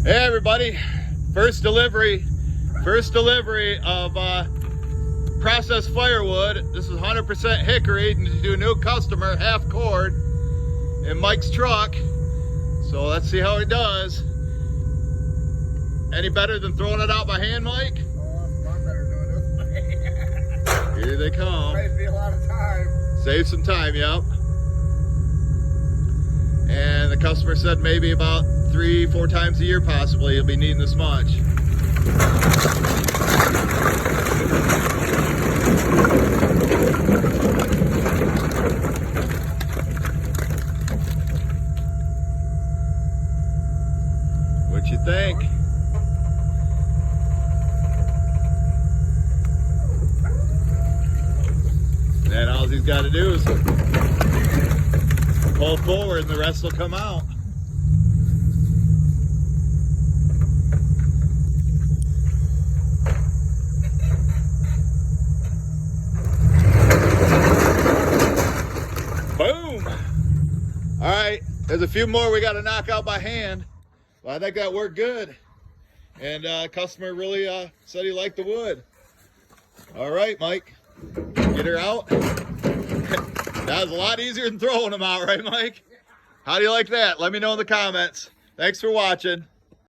Hey everybody, first delivery of processed firewood. This is 100% hickory to a new customer, half cord, in Mike's truck. So let's see how it does. Any better than throwing it out by hand, Mike? Oh, it's a lot better doing it this way. Here they come. Saves me a lot of time. Save some time, yep. And the customer said maybe about 3-4 times a year possibly you'll be needing this much. What you think? Then all he's got to do is pull forward and the rest will come out. Boom! All right, there's a few more we got to knock out by hand. Well, I think that worked good. And customer really said he liked the wood. All right, Mike, get her out. That was a lot easier than throwing them out, right, Mike? How do you like that? Let me know in the comments. Thanks for watching.